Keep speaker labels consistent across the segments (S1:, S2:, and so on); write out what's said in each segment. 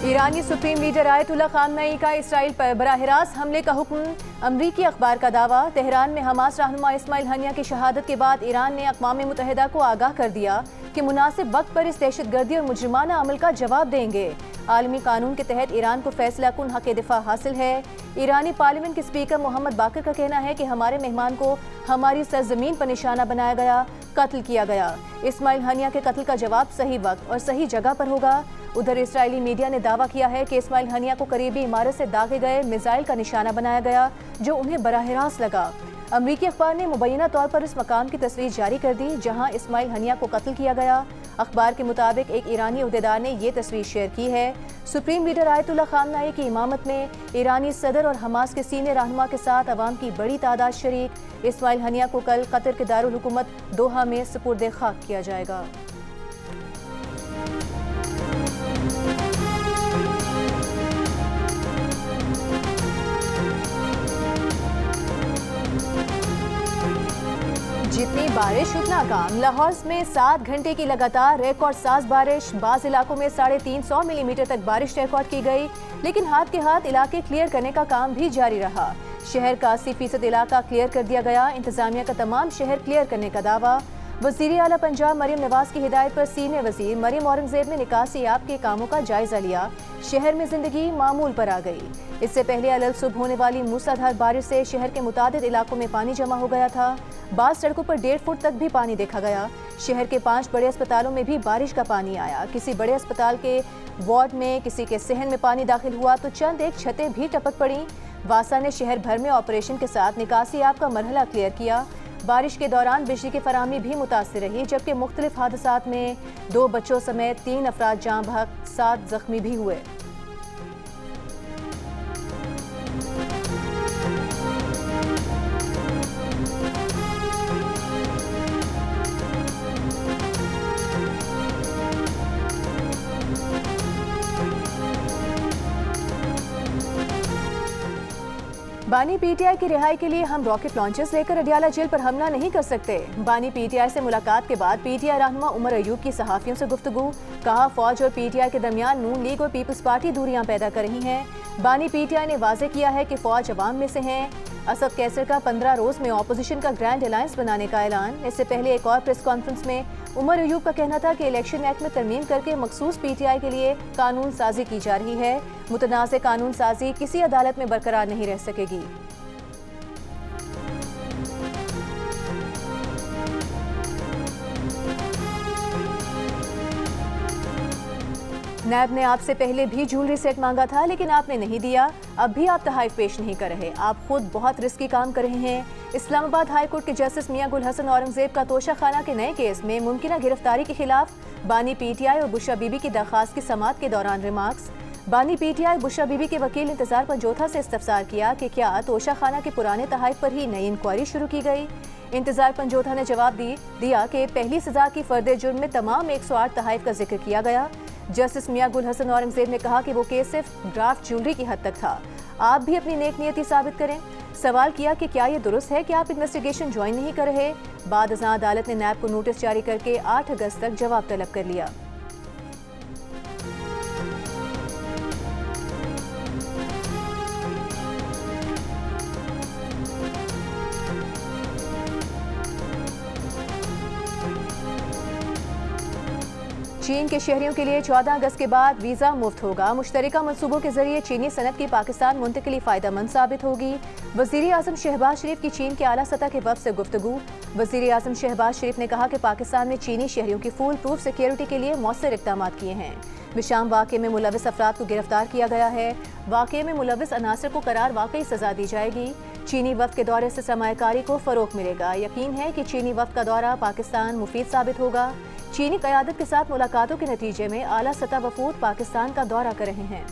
S1: ईरानी supreme leader Ayatollah खामनई का Israel पर बराह रास्त हमले का हुक्म। अमरीकी अखबार का दावा। तेहरान में हमास रहनुमा इस्माइल हनिया की शहादत के बाद ईरान ने अक़वाम मुत्तहिदा को आगाह कर दिया कि मुनासिब वक्त पर इस दहशतगर्दी और मुजरिमाना अमल का जवाब देंगे। आलमी कानून के तहत ईरान को फैसला कुन हक़ दिफा हासिल है। ईरानी पार्लियामेंट के स्पीकर मोहम्मद बाकर का कहना है कि हमारे मेहमान को हमारी सरजमीन पर निशाना बनाया गया, कत्ल किया गया। इस्माइल हनिया के कत्ल का जवाब सही वक्त और सही जगह पर होगा। उधर इसराइली मीडिया ने दावा किया है कि इस्माइल हनिया को करीबी इमारत से दागे गए मिसाइल का निशाना बनाया गया, जो उन्हें बराह रास्त लगा। अमरीकी अखबार ने मुबैना तौर पर उस मकाम की तस्वीर जारी कर दी जहां इस्माइल हनिया को कत्ल किया गया। अखबार के मुताबिक एक ईरानी उहदेदार ने ये तस्वीर शेयर की है। सुप्रीम लीडर आयतुल्लाह खामनई की इमामत में ईरानी सदर और हमास के सीनियर रहनुमा के साथ अवाम की बड़ी तादाद शरीक। इस्माइल हनिया को कल कतर के दारुल हुकूमत दोहा में सुपुर्द खाक किया जाएगा। जितनी बारिश उतना काम। लाहौर में 7 घंटे की लगातार रिकॉर्ड साज बारिश। बाज़ इलाकों में 350 मिलीमीटर तक बारिश रिकॉर्ड की गई, लेकिन हाथ के हाथ इलाके क्लियर करने का काम भी जारी रहा। शहर का 80% इलाका क्लियर कर दिया गया। इंतजामिया का तमाम शहर क्लियर करने का दावा। वज़ीर आला पंजाब मरियम नवाज की हिदायत पर सीनियर वज़ीर मरियम औरंगज़ेब ने निकासी याब के कामों का जायजा लिया। शहर में जिंदगी मामूल पर आ गई। इससे पहले अलल सुबह होने वाली मूसलाधार बारिश से शहर के मुतादिद इलाकों में पानी जमा हो गया था। बाज़ सड़कों पर 1.5 फुट तक भी पानी देखा गया। शहर के 5 बड़े अस्पतालों में भी बारिश का पानी आया। किसी बड़े अस्पताल के वार्ड में किसी के सहन में पानी दाखिल हुआ तो चंद एक छतें भी टपक पड़ी। वासा ने शहर भर में ऑपरेशन के साथ निकासी याब का मरहला क्लियर किया। बारिश के दौरान बिजली की फराहमी भी मुतासिर रही, जबकि मुख्तलिफ हादसात में 2 बच्चों समेत 3 अफराद जाँ बहक, 7 जख्मी भी हुए। बानी पीटीआई की रिहाई के लिए हम रॉकेट लॉन्चर्स लेकर अडियाला जेल पर हमला नहीं कर सकते। बानी पीटीआई से मुलाकात के बाद पीटीआई रहनुमा उमर अयूब की सहाफियों से गुफ्तगू। कहा, फौज और पीटीआई के दरमियान नून लीग और पीपल्स पार्टी दूरियां पैदा कर रही हैं। बानी पीटीआई ने वाजे किया है कि फौज अवाम में से हैं। असद कैसर का 15 रोज में ऑपोजिशन का ग्रैंड अलायंस बनाने का ऐलान। इससे पहले एक और प्रेस कॉन्फ्रेंस में उमर अयूब का कहना था कि इलेक्शन एक्ट में तरमीम करके मखसूस पीटीआई के लिए कानून साजी की जा रही है। मुतनाज़ कानून साजी किसी अदालत में बरकरार नहीं रह सकेगी। नैब ने आपसे पहले भी ज्वेलरी सेट मांगा था, लेकिन आपने नहीं दिया। अब भी आप तहाइफ पेश नहीं कर रहे। आप खुद बहुत रिस्की काम कर रहे हैं। इस्लामाबाद हाई कोर्ट के जस्टिस मियां गुल हसन औरंगजेब का तोशा खाना के नए केस में मुमकिन गिरफ्तारी के खिलाफ बानी पीटीआई और बुशरा बीबी की दरखास्त की समाअत के दौरान रिमार्क्स। बानी पीटीआई बुशरा बीबी के वकील इंतजार पंजोथा से इस्तफसार किया कि क्या तोशा खाना के पुराने तहाइफ पर ही नई इंक्वायरी शुरू की गई। इंतजार पंजोथा ने जवाब दिया कि पहली सजा की फर्द जुर्म में तमाम 108 तहाइफ का जिक्र किया गया। जस्टिस मियां गुल हसन औरंगजेब ने कहा कि वो केस सिर्फ ड्राफ्ट ज्वेलरी की हद तक था। आप भी अपनी नेक नियति साबित करें। सवाल किया कि क्या ये दुरुस्त है कि आप इन्वेस्टिगेशन ज्वाइन नहीं कर रहे। बाद अज़ां अदालत ने नैब को नोटिस जारी करके 8 अगस्त तक जवाब तलब कर लिया। चीन के शहरियों के लिए 14 अगस्त के बाद वीज़ा मुफ्त होगा। मुश्तरका मनसूबों के जरिए चीनी सनत की पाकिस्तान मुंतकिली फ़ायदेमंद साबित होगी। वज़ीर आज़म शहबाज शरीफ की चीन के आला सतह के वफ़द से गुफ्तगू। वज़ीर आज़म शहबाज शरीफ ने कहा कि पाकिस्तान में चीनी शहरियों की फुल प्रूफ सिक्योरिटी के लिए मौसर इक़दाम किए हैं। विशाम वाक़े में मुलविस अफराद को गिरफ्तार किया गया है। वाक़े में मुलविस अनासर को करार वाकई सज़ा दी जाएगी। चीनी वफ़द के दौरे से सरमायाकारी को फ़रोग़ मिलेगा। यकीन है कि चीनी वफ़द का दौरा पाकिस्तान मुफीद साबित होगा। चीनी क़यादत के साथ मुलाकातों के नतीजे में आला सतह वफ़ूद पाकिस्तान का दौरा कर रहे हैं।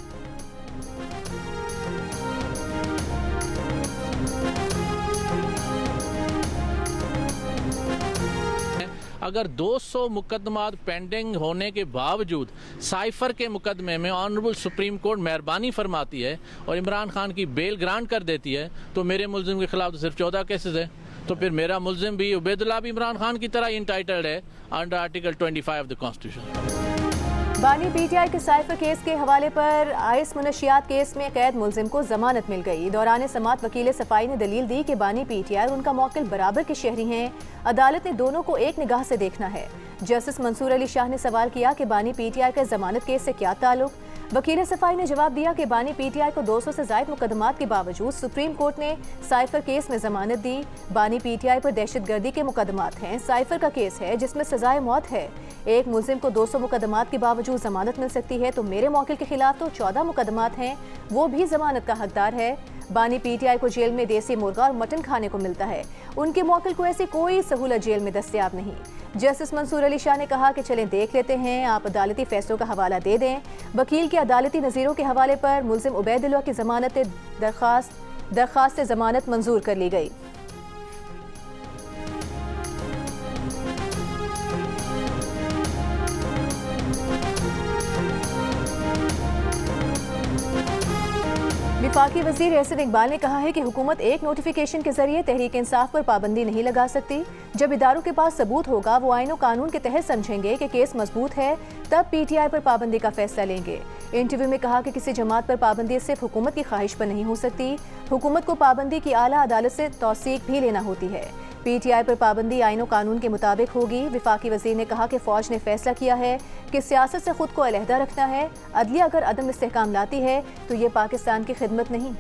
S2: अगर 200 मुकदमात पेंडिंग होने के बावजूद साइफर के मुकदमे में ऑनरेबल सुप्रीम कोर्ट मेहरबानी फरमाती है और इमरान खान की बेल ग्रांट कर देती है, तो मेरे मुल्जिम के खिलाफ तो सिर्फ 14 केसेस है। तो फिर मेरा मुल्जिम भी उबैदुल्लाह भी इमरान खान की तरह इंटाइटल्ड है under article 25 of the constitution.
S1: बानी पीटीआई के साइफर केस के हवाले पर आइस मुनशियात केस में कैद मुलजिम को जमानत मिल गई। दौरान समात वकील सफाई ने दलील दी कि बानी पीटीआई और उनका मौकिल बराबर के शहरी हैं। अदालत ने दोनों को एक निगाह से देखना है। जस्टिस मंसूर अली शाह ने सवाल किया कि बानी पीटीआई का जमानत केस से क्या ताल्लुक। वकील सफाई ने जवाब दिया कि बानी पीटीआई को 200 से ज्यादा मुकदमात के बावजूद सुप्रीम कोर्ट ने साइफर केस में जमानत दी। बानी पीटीआई पर दहशतगर्दी के मुकदमात हैं। साइफर का केस है जिसमें सजाए मौत है। एक मुलजिम को 200 मुकदमात के बावजूद जमानत मिल सकती है तो मेरे मौकिल के खिलाफ तो 14 मुकदमात हैं, वो भी जमानत का हकदार है। बानी पीटीआई को जेल में देसी मुर्गा और मटन खाने को मिलता है। उनके मौकिल को ऐसी कोई सहूलत जेल में दस्तयाब नहीं। जस्टिस मंसूर अली शाह ने कहा कि चलें देख लेते हैं, आप अदालती फैसलों का हवाला दे दें। वकील के अदालती नज़ीरों के हवाले पर मुलजिम उबैदुल्लाह की जमानत दरखास्त जमानत मंजूर कर ली गई। वफाकी वज़ीर एहसन इकबाल ने कहा है कि हुकूमत एक नोटिफिकेशन के जरिए तहरीक इंसाफ पर पाबंदी नहीं लगा सकती। जब इदारों के पास सबूत होगा, वो आईन और कानून के तहत समझेंगे कि केस मजबूत है, तब पीटीआई पर पाबंदी का फैसला लेंगे। इंटरव्यू में कहा कि किसी जमात पर पाबंदी सिर्फ हुकूमत की ख्वाहिश पर नहीं हो सकती। हुकूमत को पाबंदी की आला अदालत से तौसीक भी लेना होती है। पीटीआई पर पाबंदी आईन और कानून के मुताबिक होगी। वफाकी वज़ीर ने कहा कि फौज ने फैसला किया है कि सियासत से खुद को अलहदा रखना है। अदलिया अगर अदम इस्तेहकाम लाती है तो ये पाकिस्तान की खिदमत नहीं।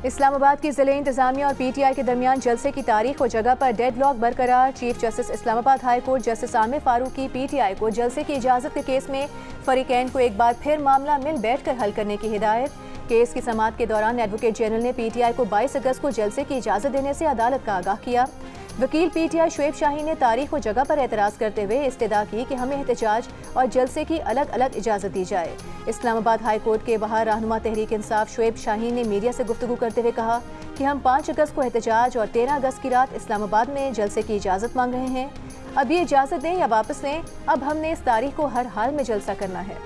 S1: इस्लामाबाद की ज़िले इंतजामिया और पीटीआई के दरमियान जलसे की तारीख और जगह पर डेडलॉक बरकरार। Chief justice Islamabad high court justice Aamir Farooqui PTI को जलसे की इजाज़त के केस में फरीकैन को एक बार फिर मामला मिल बैठकर हल करने की हिदायत। केस की समाअत के दौरान एडवोकेट जनरल ने पीटीआई को 22 अगस्त को जलसे की इजाज़त देने से अदालत का आगाह किया। वकील पीटीआई शुएब शाहीन ने तारीख और जगह पर एतराज़ करते हुए इस्तदा की कि हमें एहतजाज और जलसे की अलग अलग इजाज़त दी जाए। इस्लामाबाद हाई कोर्ट के बाहर रहनुमा तहरीक इंसाफ शुएब शाहीन ने मीडिया से गुफ्तगू करते हुए कहा कि हम 5 अगस्त को एहतजाज और 13 अगस्त की रात इस्लामाबाद में जलसे की इजाज़त मांग रहे हैं। अब ये इजाज़त दें या वापस लें, अब हमने इस तारीख को हर हाल में जलसा करना है।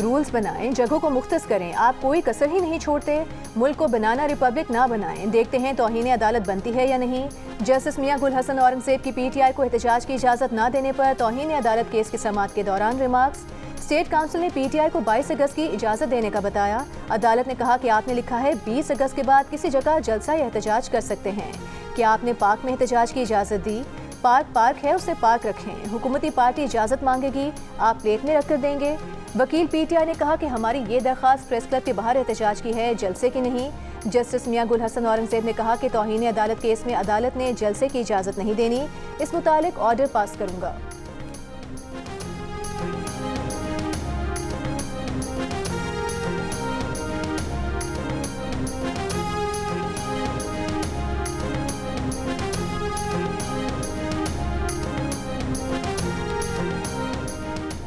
S1: रूल्स बनाएं, जगहों को मुख्तस करें, आप कोई कसर ही नहीं छोड़ते। मुल्क को बनाना रिपब्लिक ना बनाएं, देखते हैं तौहीन अदालत बनती है या नहीं। जस्टिस मियां गुल हसन औरंगजेब की पीटीआई को एहतजाज की इजाज़त ना देने पर तौहीन अदालत केस की समाअत के दौरान रिमार्क्स। स्टेट काउंसिल ने पीटीआई को 22 अगस्त की इजाज़त देने का बताया। अदालत ने कहा कि आपने लिखा है 20 अगस्त के बाद किसी जगह जलसा या एहतजाज कर सकते हैं। क्या आपने पार्क में एहतजाज की इजाज़त दी? पार्क है, उसे पार्क रखें। हुकूमती पार्टी इजाज़त मांगेगी, आप प्लेट में रखकर देंगे। वकील पीटीआई ने कहा कि हमारी ये दरख्वास्त प्रेस क्लब के बाहर एहतजाज की है, जलसे की नहीं। जस्टिस मियां गुल हसन औरंगजेब ने कहा कि तौहीन अदालत केस में अदालत ने जलसे की इजाज़त नहीं देनी, इस मुतालिक ऑर्डर पास करूंगा।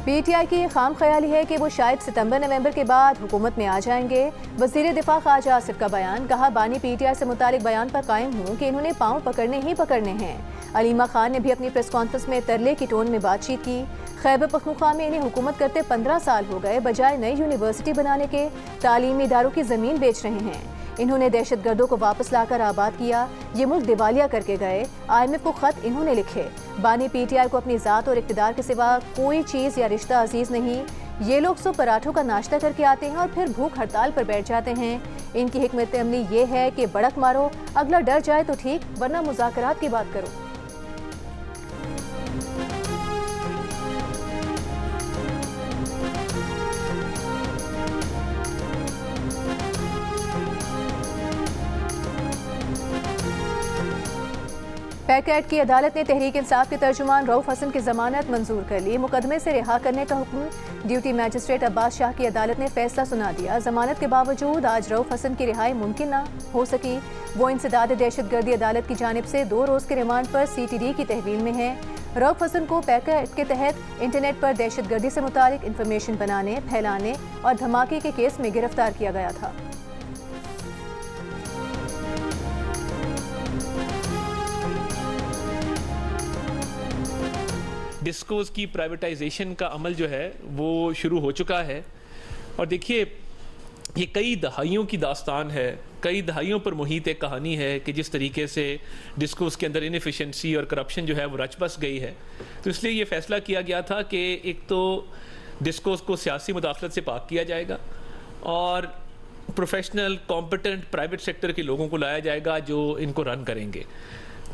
S1: पीटीआई की खाम ख्याली है कि वो शायद सितंबर-नवंबर के बाद हुकूमत में आ जाएंगे। वज़ीर दिफा ख्वाजा आसिफ का बयान, कहा बानी पीटीआई से मुतालिक बयान पर कायम हूँ कि इन्होंने पाँव पकड़ने ही पकड़ने हैं। अलीमा खान ने भी अपनी प्रेस कॉन्फ्रेंस में तरले की टोन में बातचीत की। खैबर पख्तूनख्वा में इन्हें हुकूमत करते 15 साल हो गए, बजाय नई यूनिवर्सिटी बनाने के तालीमी इदारों की ज़मीन बेच रहे हैं। इन्होंने दहशतगर्दों को वापस लाकर आबाद किया, ये मुल्क दिवालिया करके गए। IMF को खत इन्होंने लिखे। बानी पीटीआई को अपनी ज़ात और इक़्तिदार के सिवा कोई चीज़ या रिश्ता अजीज़ नहीं। ये लोग सो पराठों का नाश्ता करके आते हैं और फिर भूख हड़ताल पर बैठ जाते हैं। इनकी हिकमत अमली ये है कि बड़क मारो, अगला डर जाए तो ठीक, वरना मुज़ाकरात की बात करो। पैकेट की अदालत ने तहरीक इंसाफ के तर्जुमान रऊफ हसन की जमानत मंजूर कर ली। मुकदमे से रिहा करने का हुक्म। ड्यूटी मैजिस्ट्रेट अब्बास शाह की अदालत ने फैसला सुना दिया। जमानत के बावजूद आज रऊफ हसन की रिहाई मुमकिन न हो सकी। वो इंसदाद दहशतगर्दी अदालत की जानिब से 2 रोज़ के रिमांड पर CTD की तहवील में है। रऊफ हसन को पैका एक्ट के तहत इंटरनेट पर दहशतगर्दी से मुतालिक इंफॉर्मेशन बनाने, फैलाने और धमाके के केस में गिरफ्तार किया गया था।
S3: डिस्कोस की प्राइवेटाइजेशन का अमल जो है वो शुरू हो चुका है और देखिए ये कई दहाइयों की दास्तान है, कई दहाइयों पर मुहित एक कहानी है कि जिस तरीके से डिस्कोस के अंदर इनएफिशिएंसी और करप्शन जो है वो रच बस गई है। तो इसलिए ये फैसला किया गया था कि एक तो डिस्कोस को सियासी मुदाखलत से पाक किया जाएगा और प्रोफेशनल कॉम्पिटेंट प्राइवेट सेक्टर के लोगों को लाया जाएगा जो इनको रन करेंगे।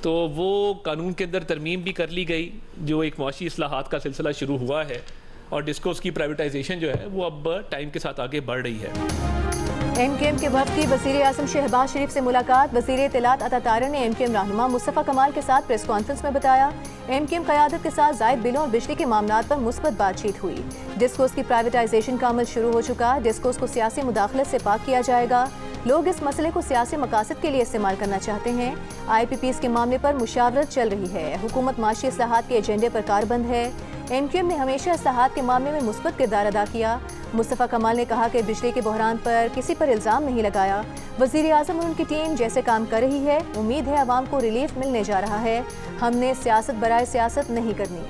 S3: तो वो कानून के अंदर तरमीम भी कर ली गई, जो एक मुआशी इस्लाहात का सिलसिला शुरू हुआ है और डिस्कोस की प्राइवेटाइजेशन जो है वो अब टाइम के साथ आगे बढ़ रही है।
S1: एमकेएम के वफद की वज़ीर आज़म शहबाज शरीफ से मुलाकात। वज़ीर इत्तलात अता तारा ने एमकेएम रहनुमा मुस्तफ़ा कमाल के साथ प्रेस कॉन्फ्रेंस में बताया, एमकेएम क़यादत के साथ ज़ायद बिलों और बिजली के मामलात पर मुस्बत बातचीत हुई। डिस्कोस की प्राइवेटाइजेशन का अमल शुरू हो चुका। डिस्कोस को सियासी मुदाखलत से पाक किया जाएगा। लोग इस मसले को सियासी मकासद के लिए इस्तेमाल करना चाहते हैं। IPPs के मामले पर मुशावरत चल रही है। हुकूमत माशी इस्लाहात के एजेंडे पर कारबंद है। एमकेएम ने हमेशा इस्लाहात के मामले में मुस्बत किरदार अदा किया। मुस्तफ़ा कमाल ने कहा कि बिजली के बहरान पर किसी पर इल्ज़ाम नहीं लगाया। वज़ीर आज़म और उनकी टीम जैसे काम कर रही है, उम्मीद है आवाम को रिलीफ मिलने जा रहा है। हमने सियासत बराए सियासत नहीं करनी।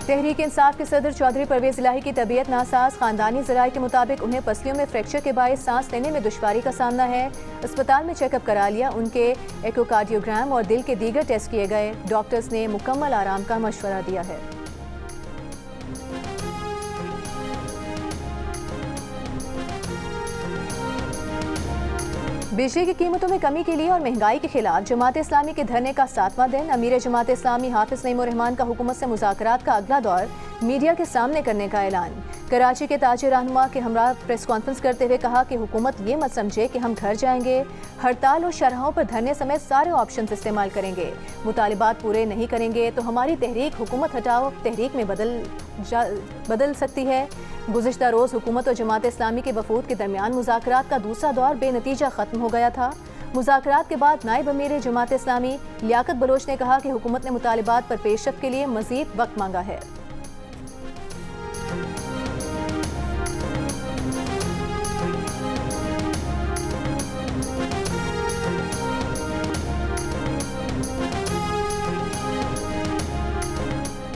S1: तहरीक इंसाफ के सदर चौधरी परवेज इलाही की तबीयत नासाज। खानदानी ज़राए के मुताबिक उन्हें पसलियों में फ्रैक्चर के बायस सांस लेने में दुश्वारी का सामना है। अस्पताल में चेकअप करा लिया। उनके एकोकार्डियोग्राम और दिल के दीगर टेस्ट किए गए। डॉक्टर्स ने मुकम्मल आराम का मशवरा दिया है। बिजली की कीमतों में कमी के लिए और महंगाई के खिलाफ जमात इस्लामी के धरने का 7वां दिन। अमीर जमात इस्लामी हाफिज नईम उर रहमान का हुकूमत से मुज़ाकरात का अगला दौर मीडिया के सामने करने का ऐलान। कराची के ताजिर रहनुमा के हमरा प्रेस कॉन्फ्रेंस करते हुए कहा कि हुकूमत ये मत समझे कि हम घर जाएंगे, हड़ताल और शरहों पर धरने समेत सारे ऑप्शन इस्तेमाल करेंगे। मुतालिबात पूरे नहीं करेंगे तो हमारी तहरीक हुकूमत हटाओ तहरीक में बदल सकती है। गुज़िश्ता रोज़ हुकूमत और जमात इस्लामी के वफूद के दरमियान मुज़ाकरात का दूसरा दौर बेनतीजा ख़त्म हो गया था। मुज़ाकरात के बाद नायब अमीर जमात इस्लामी लियाकत बलोच ने कहा कि हुकूमत ने मुतालिबात पर पेशरफ्त के लिए मज़ीद वक्त मांगा है।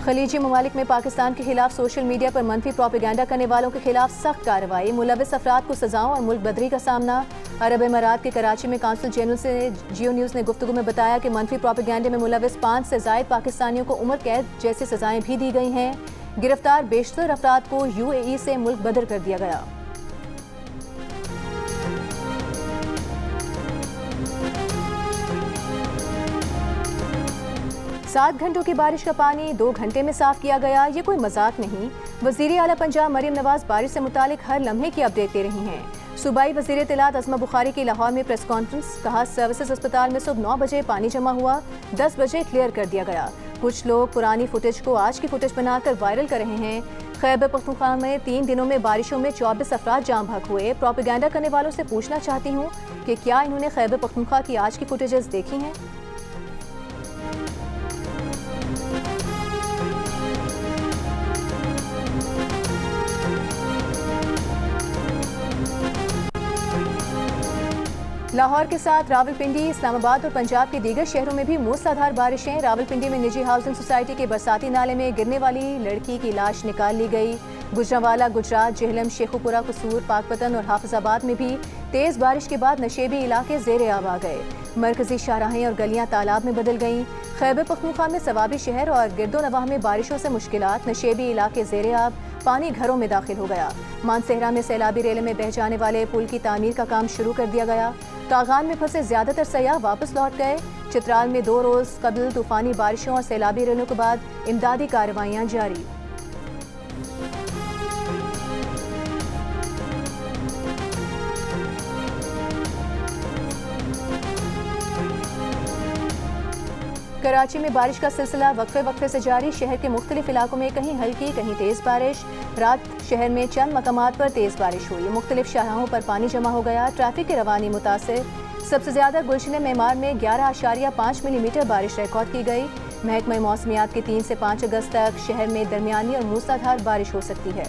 S1: खलीजी ममालिक में पाकिस्तान के खिलाफ सोशल मीडिया पर मनफी प्रोपेगेंडा करने वालों के खिलाफ सख्त कार्रवाई। मुलविस अफराद को सजाओं और मुल्क बदरी का सामना। अरब अमारात के कराची में काउंसिल जनरल से जियो न्यूज़ ने गुफ्तगू में बताया कि मनफी प्रोपेगेंडे में मुलविस 5 से ज़ायद पाकिस्तानियों को उम्र कैद जैसी सजाएं भी दी गई हैं। गिरफ्तार बेशतर अफराद को UAE से मुल्क बदर कर दिया गया। सात घंटों की बारिश का पानी 2 घंटे में साफ किया गया। ये कोई मजाक नहीं। वज़ीर आला पंजाब मरियम नवाज बारिश से मुतालिक हर लम्हे की अपडेट दे रही हैं। सूबाई वज़ीर इत्तलात अज़मा बुखारी की लाहौर में प्रेस कॉन्फ्रेंस। कहा सर्विसेज अस्पताल में सुबह 9 बजे पानी जमा हुआ, 10 बजे क्लियर कर दिया गया। कुछ लोग पुरानी फुटेज को आज की फुटेज बनाकर वायरल कर रहे हैं। खैबर पख्तूनख्वा में 3 दिनों में बारिशों में 24 अफराद जाम भाग हुए। प्रोपेगेंडा करने वालों से पूछना चाहती हूँ कि क्या इन्होंने खैबर पख्तूनख्वा की आज की फुटेजेस देखी हैं? लाहौर के साथ रावलपिंडी, इस्लामाबाद और पंजाब के दीगर शहरों में भी मूसलाधार बारिशें। रावलपिंडी में निजी हाउसिंग सोसाइटी के बरसाती नाले में गिरने वाली लड़की की लाश निकाल ली गई। गुजरांवाला, गुजरात, जेहलम, शेखुपुरा, कसूर, पाकपतन और हाफिजाबाद में भी तेज बारिश के बाद नशेबी इलाके ज़ेरे आब आ गए। मरकजी शाहराहें और गलियां तालाब में बदल गईं। खैबर पख्तूनख्वा में सवाबी शहर और गिरदोनवाह में बारिशों से मुश्किलात। नशेबी इलाके ज़ेरे आब, पानी घरों में दाखिल हो गया। मानसेहरा में सैलाबी रेले में बह जाने वाले पुल की तामीर का काम शुरू कर दिया गया। कागान में फंसे ज्यादातर सयाह वापस लौट गए। चित्राल में 2 रोज कबल तूफानी बारिशों और सैलाबी रेलों के बाद इमदादी कार्रवाइयां जारी। कराची में बारिश का सिलसिला वक्फे वक्फे से जारी। शहर के मुख्तलिफ इलाकों में कहीं हल्की कहीं तेज बारिश। रात शहर में चंद मकामात पर तेज बारिश हुई। मुख्तलिफ शाहराहों पर पानी जमा हो गया। ट्रैफिक की रवानी मुतासिर। सबसे ज्यादा गुलशन मेमार में 11.5 मिलीमीटर बारिश रिकॉर्ड की गई। महकमा मौसमियात के 3 से 5 अगस्त तक शहर में दरमियानी और मूसलाधार बारिश हो सकती है।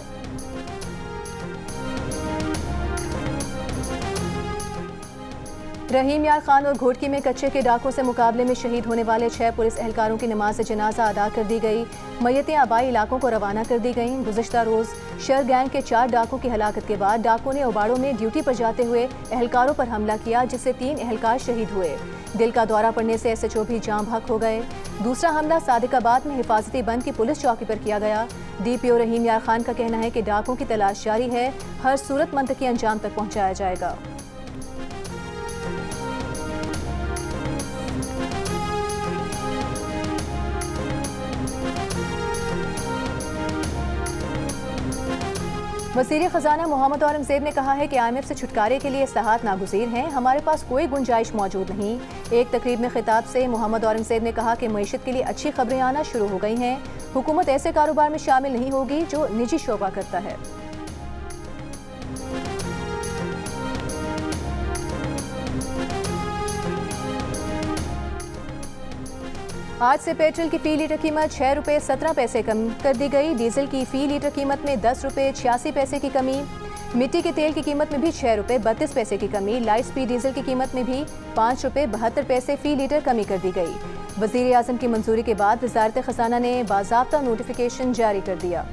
S1: रहीम यार खान और घोटकी में कच्चे के डाकों से मुकाबले में शहीद होने वाले 6 पुलिस एहलकारों की नमाज जनाजा अदा कर दी गई। मैयतें आबाई इलाकों को रवाना कर दी गईं। गुज़िश्ता रोज़ शर गैंग के 4 डाकों की हलाकत के बाद डाकों ने उबाड़ों में ड्यूटी पर जाते हुए एहलकारों पर हमला किया, जिससे 3 एहलकार शहीद हुए। दिल का दौरा पड़ने से SHO भी जाम बहक हो गए। दूसरा हमला सादिकाबाद में हिफाजती बंद की पुलिस चौकी पर किया गया। DPO रहीम यार खान का कहना है कि डाकों की तलाश जारी है। हर सूरत मंतकी अंजाम तक पहुँचाया जाएगा। वज़ीर ख़ज़ाना मोहम्मद औरंगज़ेब ने कहा है कि IMF से छुटकारे के लिए इस्लाहात नागुज़ीर हैं। हमारे पास कोई गुंजाइश मौजूद नहीं। एक तकरीब में खिताब से मोहम्मद औरंगज़ेब ने कहा कि मईशत के लिए अच्छी खबरें आना शुरू हो गई हैं। हुकूमत ऐसे कारोबार में शामिल नहीं होगी जो निजी शोबा करता है। आज से पेट्रोल की फ़ी लीटर कीमत 6 रुपये 17 पैसे कम कर दी गई। डीजल की फ़ी लीटर कीमत में 10 रुपये 86 पैसे की कमी। मिट्टी के तेल की कीमत में भी 6 रुपये 32 पैसे की कमी। लाइट स्पीड डीजल की कीमत में भी 5 रुपये 72 पैसे फ़ी लीटर कमी कर दी गई। वज़ीर आज़म की मंजूरी के बाद वज़ारत ख़ज़ाना ने बाज़ाब्ता नोटिफिकेशन जारी कर दिया।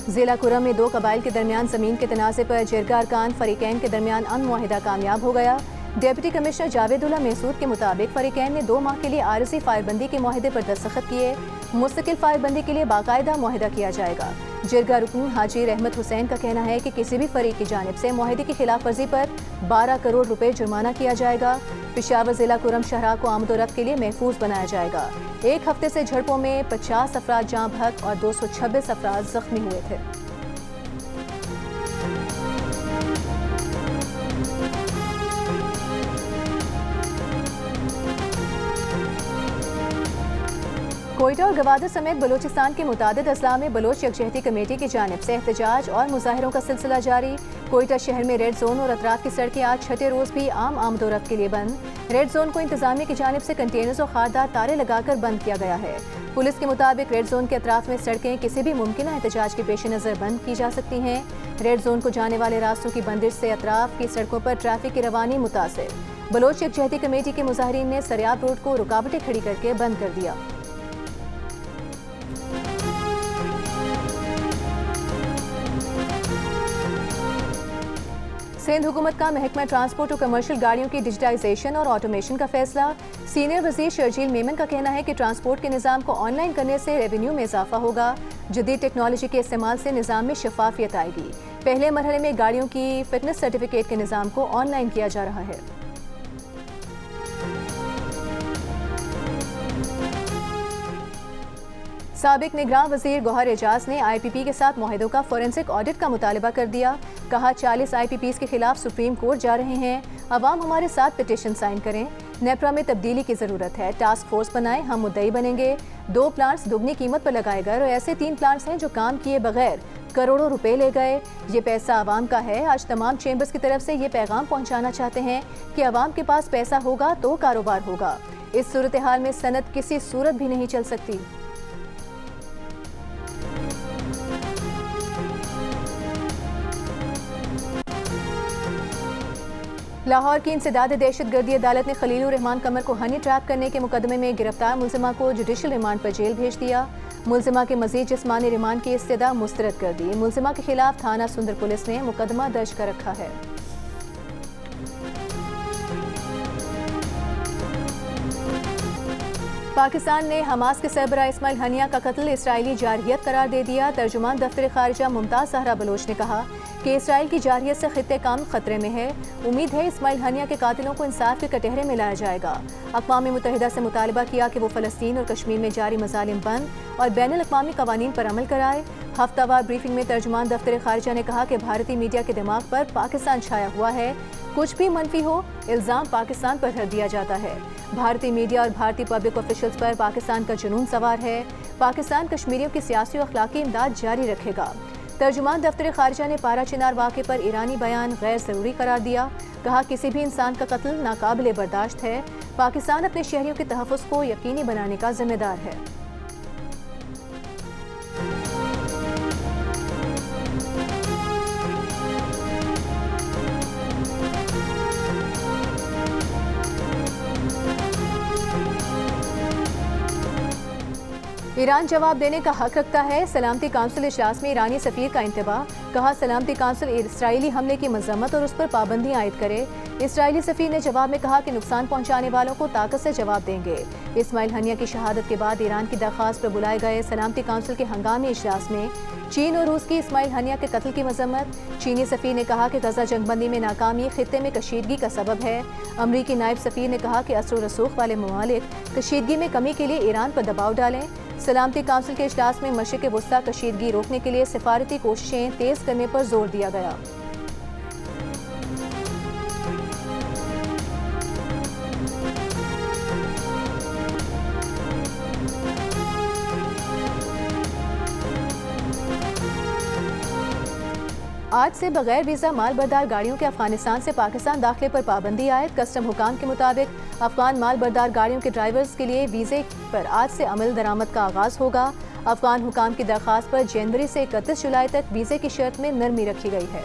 S1: ज़िला कुरम में 2 कबाइल के दरमियान ज़मीन के तनाज़े पर जिरगा अरकान फ़रीक़ैन के दरमियान अमन मुआहिदा कामयाब हो गया। डिप्टी कमिश्नर जावेदुल्ला महसूद के मुताबिक फ़रीक़ैन ने 2 माह के लिए आरज़ी फायरबंदी के मुआहिदे पर दस्तखत किए। मुस्तकिल फायरबंदी के लिए बाकायदा मुआहिदा किया जाएगा। जिरगा रुकन हाजी रहमत हुसैन का कहना है कि किसी भी फरीक की जानिब से मुआहिदे की खिलाफ वर्जी पर 12 करोड़ रुपए जुर्माना किया जाएगा। पेशावर जिला कुरम शहरा को आमदोरफ्त के लिए महफूज बनाया जाएगा। एक हफ्ते से झड़पों में 50 अफराद जाँ बहक और 226 अफराद जख्मी हुए थे। कोयटा और गवादर समेत बलूचिस्तान के मुतादिद अजला में बलोच यकजहती कमेटी की जानिब से एहतजाज और मुजाहिरों का सिलसिला जारी। कोयटा शहर में रेड जोन और अतराफ की सड़कें आज छठे रोज़ भी आम आमदोरफ्त के लिए बंद। रेड जोन को इंतजामिया की जानिब से कंटेनर्स और खारदार तारे लगाकर बंद किया गया है। पुलिस के मुताबिक रेड जोन के अतराफ में सड़कें किसी भी मुमकिन एहतजाज के पेश नज़र बंद की जा सकती हैं। रेड जोन को जाने वाले रास्तों की बंदिश से अतराफ की सड़कों पर ट्रैफिक की रवानी मुतासिर। बलोच यकजहती कमेटी के मुजाहिरीन ने सरियाब रोड को रुकावटें खड़ी करके बंद कर दिया। सिंध हुकूमत का महकमा ट्रांसपोर्ट और कमर्शियल गाड़ियों की डिजिटाइजेशन और ऑटोमेशन का फैसला। सीनियर वजीर शर्जील मेमन का कहना है कि ट्रांसपोर्ट के निज़ाम को ऑनलाइन करने से रेवेन्यू में इजाफा होगा। जदीद टेक्नोलॉजी के इस्तेमाल से निज़ाम में शफाफियत आएगी। पहले मरहले में गाड़ियों की फिटनेस सर्टिफिकेट के निज़ाम को ऑनलाइन किया जा रहा है। साबिक निगरान वजीर गौहर एजाज ने IPP के साथ मुआहिदों का फोरेंसिक ऑडिट का मुतालबा कर दिया। कहा 40 IPPs के खिलाफ सुप्रीम कोर्ट जा रहे हैं। अवाम हमारे साथ पिटीशन साइन करें। नेपरा में तब्दीली की ज़रूरत है। टास्क फोर्स बनाएं, हम मुद्दई बनेंगे। 2 प्लांट्स दुगनी कीमत पर लगाए गए और ऐसे 3 प्लांट्स हैं जो काम किए बगैर करोड़ों रुपए ले गए। ये पैसा आवाम का है। आज तमाम चेंबर्स की तरफ से ये पैगाम पहुंचाना चाहते हैं कि आवाम के पास पैसा होगा तो कारोबार होगा। इस सूरत हाल में सनत किसी सूरत भी नहीं चल सकती। लाहौर की इंसदाद दहशतगर्दी अदालत ने खलीलुर रहमान कमर को हनी ट्रैप करने के मुकदमे में गिरफ्तार मुलजिमा को जुडिशल रिमांड पर जेल भेज दिया। मुलजिमा के मजीद जिस्मानी रिमांड की इस्तदा मुस्तरद कर दी। मुलजिमा के खिलाफ थाना सुंदर पुलिस ने मुकदमा दर्ज कर रखा है। पाकिस्तान ने हमास के सरबराह इस्माइल हनिया का कत्ल इसराइली जारहियत करार दे दिया। तर्जुमान दफ्तर खारिजा मुमताज सहरा बलोच ने कहा कि इसराइल की जारहियत से खित्ते काम खतरे में है। उम्मीद है इस्माइल हनिया के कातिलों को इंसाफ के कटहरे में लाया जाएगा। अक़वाम मुत्तहिदा से मुतालबा किया कि वो फ़लस्तीन और कश्मीर में जारी मज़ालिम बंद और बैनुल अक़वामी क़वानीन पर अमल कराए। हफ्तावार ब्रीफिंग में तर्जुमान दफ्तर खारिजा ने कहा कि भारतीय मीडिया के दिमाग पर पाकिस्तान छाया हुआ है। कुछ भी मनफी हो, इल्ज़ाम पाकिस्तान पर धर दिया जाता है। भारतीय मीडिया और भारतीय पब्लिक ऑफिशियल्स पर पाकिस्तान का जुनून सवार है। पाकिस्तान कश्मीरियों की सियासी और अखलाकी इमदाद जारी रखेगा। तर्जुमान दफ्तर खारिजा ने पारा चिनार वाक़े पर ईरानी बयान गैर ज़रूरी करार दिया। कहा किसी भी इंसान का कत्ल नाकाबिले बर्दाश्त है। पाकिस्तान अपने शहरियों के तहफ़्फ़ुज़ को यकीनी बनाने का जिम्मेदार है। ईरान जवाब देने का हक रखता है। सलामती काउंसिल इजलास में ईरानी सफीर का इंतबाह। कहा सलामती काउंसिल इसराइली हमले की मजम्मत और उस पर पाबंदी आयद करे। इसराइली सफीर ने जवाब में कहा कि नुकसान पहुंचाने वालों को ताकत से जवाब देंगे। इस्माइल हनिया की शहादत के बाद ईरान की दरख्वास्त पर बुलाए गए सलामती काउंसिल के हंगामी इजलास में चीन और रूस की इस्माइल हनिया के कत्ल की मजम्मत। चीनी सफीर ने कहा कि गजा जंगबंदी में नाकामी खित्ते में कशीदगी का सबब है। अमरीकी नायब सफीर ने कहा कि असर रसूख वाले ममालिक कशीदगी में कमी के लिए ईरान पर दबाव डालें। सलामती काउंसिल के इजलास में मशरिक़ वुस्ता कशीदगी रोकने के लिए सिफारती कोशिशें तेज करने पर जोर दिया गया। आज से बगैर वीज़ा माल बरदार गाड़ियों के अफगानिस्तान से पाकिस्तान दाखिले पर पाबंदी आयद। कस्टम हुकाम के मुताबिक अफगान माल बरदार गाड़ियों के ड्राइवर्स के लिए वीज़े पर आज से अमल दरामद का आगाज़ होगा। अफगान हुकाम की दरख्वास्त पर जनवरी से 31 जुलाई तक वीज़े की शर्त में नरमी रखी गई है।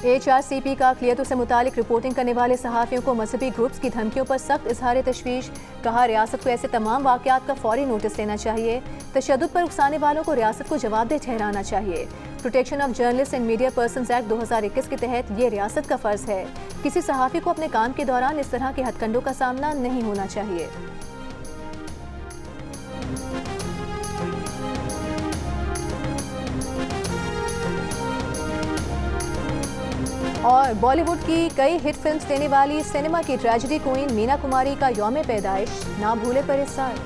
S1: HRCP का अक़लियतों से मुतालिक रिपोर्टिंग करने वाले सहाफ़ियों को मजहबी ग्रुप्स की धमकियों पर सख्त इजहार तशवीश। कहा रियासत को ऐसे तमाम वाक़यात का फौरी नोटिस लेना चाहिए। तशद्दुद पर उकसाने वालों को रियासत को जवाबदेह ठहराना चाहिए। Protection of journalist and media persons act 2021 के तहत ये रियासत का फ़र्ज़ है। किसी सहाफ़ी को अपने काम के दौरान इस तरह के हथकंडों का सामना नहीं होना चाहिए। और बॉलीवुड की कई हिट फिल्म्स देने वाली सिनेमा की ट्रेजेडी क्वीन मीना कुमारी का यौम पैदाइश, ना भूले पर इस साल।